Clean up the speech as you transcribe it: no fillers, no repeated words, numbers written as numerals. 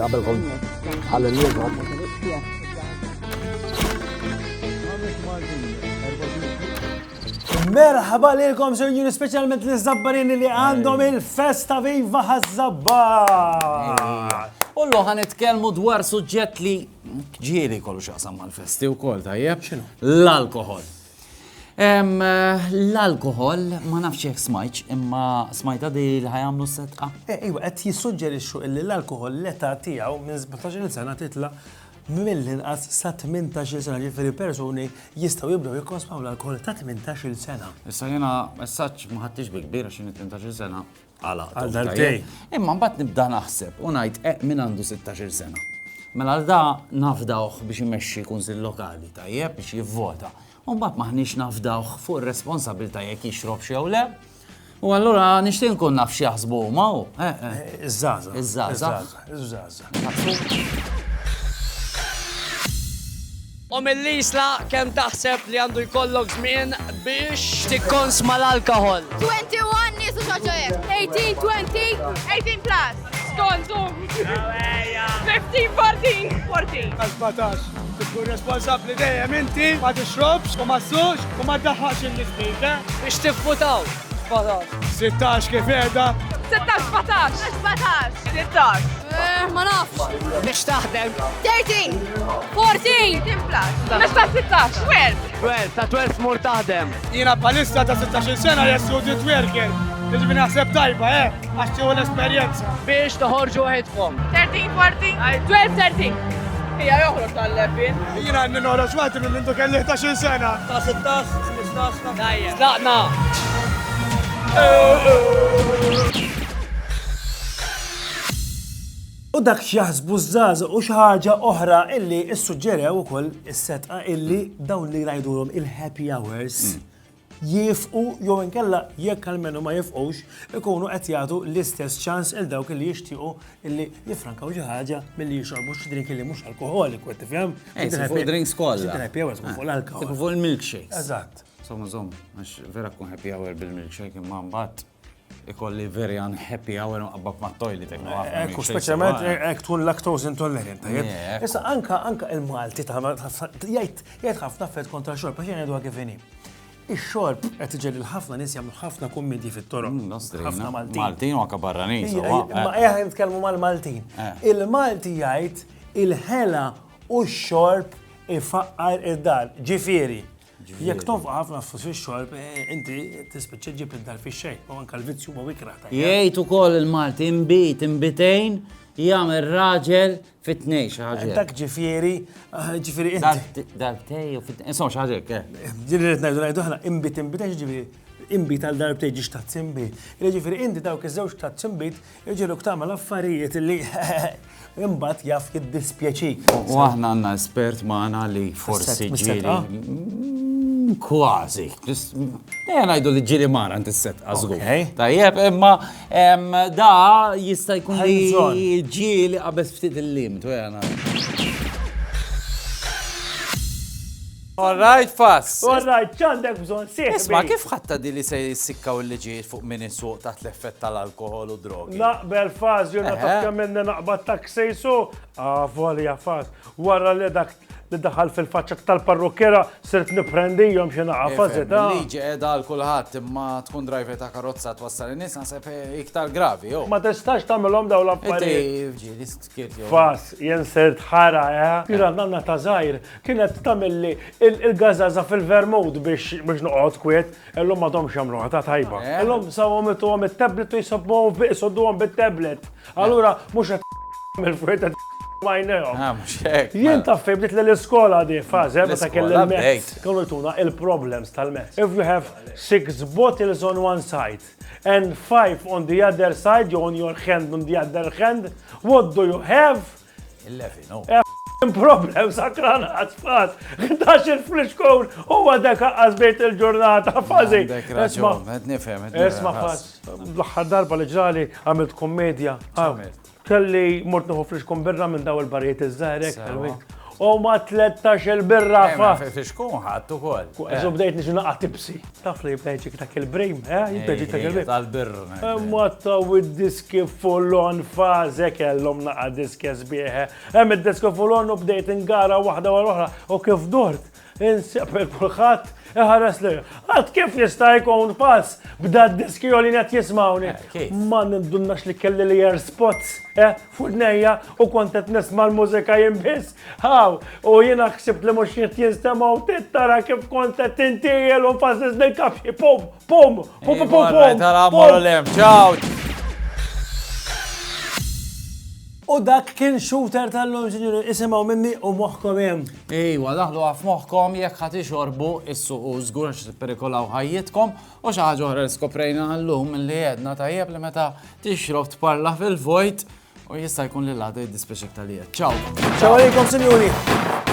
قبلكم على اليوم. مرحبا لكم سويين سبيشالمنت للزبارين اللي عندهم الفesta viva ħaż-żabbar. Ullu ħanitkellmu dwar suġġett li ġieli kollu xaqsam mal-festi wkoll tajjeb. X'inhu? L-alkohol. L-alkohol ma nafx jekk smajtx, imma smajta di li ħajamlu s-setqa. Iwa, qed jissuġġerixxu li l-alkohol l-età tiegħu minn 17-il sena titla' mill-inqas sa 18-il sena, ġifieri persuni jistgħu jibdew jikkonsmaw l-alkohol ta' 18-il sena. Issa jiena messaġġ ma ħadtix bi kbir għax 18-il sena Għal darbtej. Imma mbagħad nibda naħseb u ngħid min għandu 16-il sena. Mela da nafdawh biex imexxi kunsill lokali tajjeb biex jivvota. U mbagħad maħniex nafdawh fuq ir-responsabbiltà jekk jixrob xi jew le. U allura nixtieq nkun naf xi jaħsbu huma hu. Iż-żgħażagħ. Iż-żgħażagħ. U mill-isla kemm taħseb li għandu jkollok żmien biex tikkonsma l-alkohol? 21 nies u xaġġojiet. 18, 20, 18 plus. Skontu! 15, 14! 14! 17. Tkun responsabbli dejjem inti ma tixrobx u ma ssux u ma tdaħħaqx il-nisbit, Biex tifutaw. 16 kif qiegħda. 16, 17! 17. 16! Ma nafx. Biex taħdem 13. 14. 15 plus! 16! 12! ta' 12 mur taħdem. Jiena bħalissa ta' 16 sena jessudi twerker. Tiġi naħseb tajba, għax tieħu l-esperjenza. Biex toħorġu waħedkom. 13, 14! 12, 13! Hija joħroġ tal-lebbin. Jiena n-nora xwati minn intu kelli 11 sena. Ta' 16, 15. Dajjem. Slaqna. U dak x'jaħsbu żgħażagħ u xi ħaġa oħra illi ssuġġerew ukoll is-setqa illi dawn li jgħidulhom il-happy hours jifqu jew inkella jekk almenu ma jifqux ikunu qed jagħtu l-istess ċans il dawk li jixtiequ illi jifrankaw xi ħaġa milli jixorbu xi drink illi mhux alkoholiku qed tifhem? Fuq drinks kollha. Happy hours fuq l-alkohol. Fuq il-milkshakes. Eżatt. Somma għax vera kun happy hour bil-milkshake imma mbagħad ikolli very unhappy hour qabbab ma' toilet Ekku speċjalment hekk tkun lactose intolerant. Issa anka il-Malti jgħid ħafna affett kontra xorb għax jgħidu kif inhi. Ix-xorb qed iġelli ħafna nies jagħmlu ħafna kummedji fit-toroq. Ħafna Maltin. Maltin u anke barranin. Ma qiegħed nitkellmu mal-Maltin. Il-Malti jgħid il-ħela u x-xorb ifaqqar id-dar. Ġifieri. Jekk tonfoq ħafna fix-xorb, inti tispiċċa ġib id-dar fix-xejn, u anke l-vizzju ma wikra. Jgħid ukoll il-Malti imbitejn jagħmel raġel fit-tnejn xi ħaġa. Dak ġifieri inti. Darbtej u fit-tnejn. Insomma xi ħaġa hekk. Ġifieri qed ngħidu aħna imbitejn ġifieri imbit għal darbtej ġiex ta' tsimbit. Ġifieri inti dawk iż-żewġ ta' tsimbit jiġilok tagħmel affarijiet li imbagħad jaf jiddispjaċik. U aħna għandna espert magħna li forsi ġieli. Kważi. Ngħidu li ġieli mara int is-setqa żgur. Tajjeb, imma da jista' jkun li ġieli qabeż ftit il-limit. All right, Fass. All right, ċandek bżonn sieħbi. Isma' kif ħatta di li se jissikkaw il-liġijiet fuq min isuq taħt l-effett tal-alkohol u drogi? Naqbel Fass, juna taf kemm minni naqbad taksejsu. Volja Fass, wara li dak li daħal fil-faċċa tal-parrukkera sirt niprendijhom xi naqafazet. Liġi qiegħda għal kulħadd imma tkun driver ta' karozza twassal in-nies naħseb iktar gravi. Ma tistax tagħmelhom dawn l-affarijiet. Ġieli skirt jew. Fass, jien sirt ħara, Jira nanna ta' żgħir kienet tagħmel li il-gażaża fil-vermut biex noqgħod kwiet, illum m'għadhomx jagħmluha ta' tajba. Illum sawhom ituhom it-tablet u jsobbuhom jisodduhom bit-tablet. Allura mhux qed mill-fwet jien taf bdiet l-iskola di fażi meta kelli l-mezz kellu jtuna il-problems tal-mezz. If you have 6 bottles on one side and 5 on the other side, you on your hand on the other hand, what do you have? 11. Problems akranat fat. 11 flash code u għadek għazbejt il-ġurnata fażi. Esma faż. L-aħħar darba li ġrali għamilt kommedja. Kelli mort nieħu fliexkom birra minn daw il-barijiet iż-żgħar u ma 13 birra fa. Fi xkun ħadd ukoll. Eżu bdejt nixu naqqa tipsi. Taf li bdejt ta' il-brejm, jibdejt ta' il-brejm. Tal-birr. Matta u d-diski full-on faze kellhom naqqa diski sbieħe. Hemm id-diski full-on u bdejt ingara waħda wara oħra u kif dort. Insepel kulħadd iħares li. Għad kif jista' jkun pass b'da d-diski li qed jismawni. Ma nindunnax li kelli li AirPods f'udnejja u kont qed nisma' l-mużika jien biss. Haw, u jiena ħsibt li mhux qed jinstemaw tittara kif kont qed tintiel u nfażżis bil-kapxi. Pum, pum, pum, pum, pum. Ciao. U dak kien shooter tal-lum, ġinjuri, isimaw minni u moħkom jem. Ejwa, daħlu għaf moħkom jekk ħati xorbu issu u zgur għax perikolaw ħajjitkom u xaħġa oħra skoprejna għallum li jedna tajjeb li meta tixrob tparla fil-vojt u jista' jkun li l-għada jiddispeċek tal-jiet. Ciao. Ciao għalikom, sinjuri.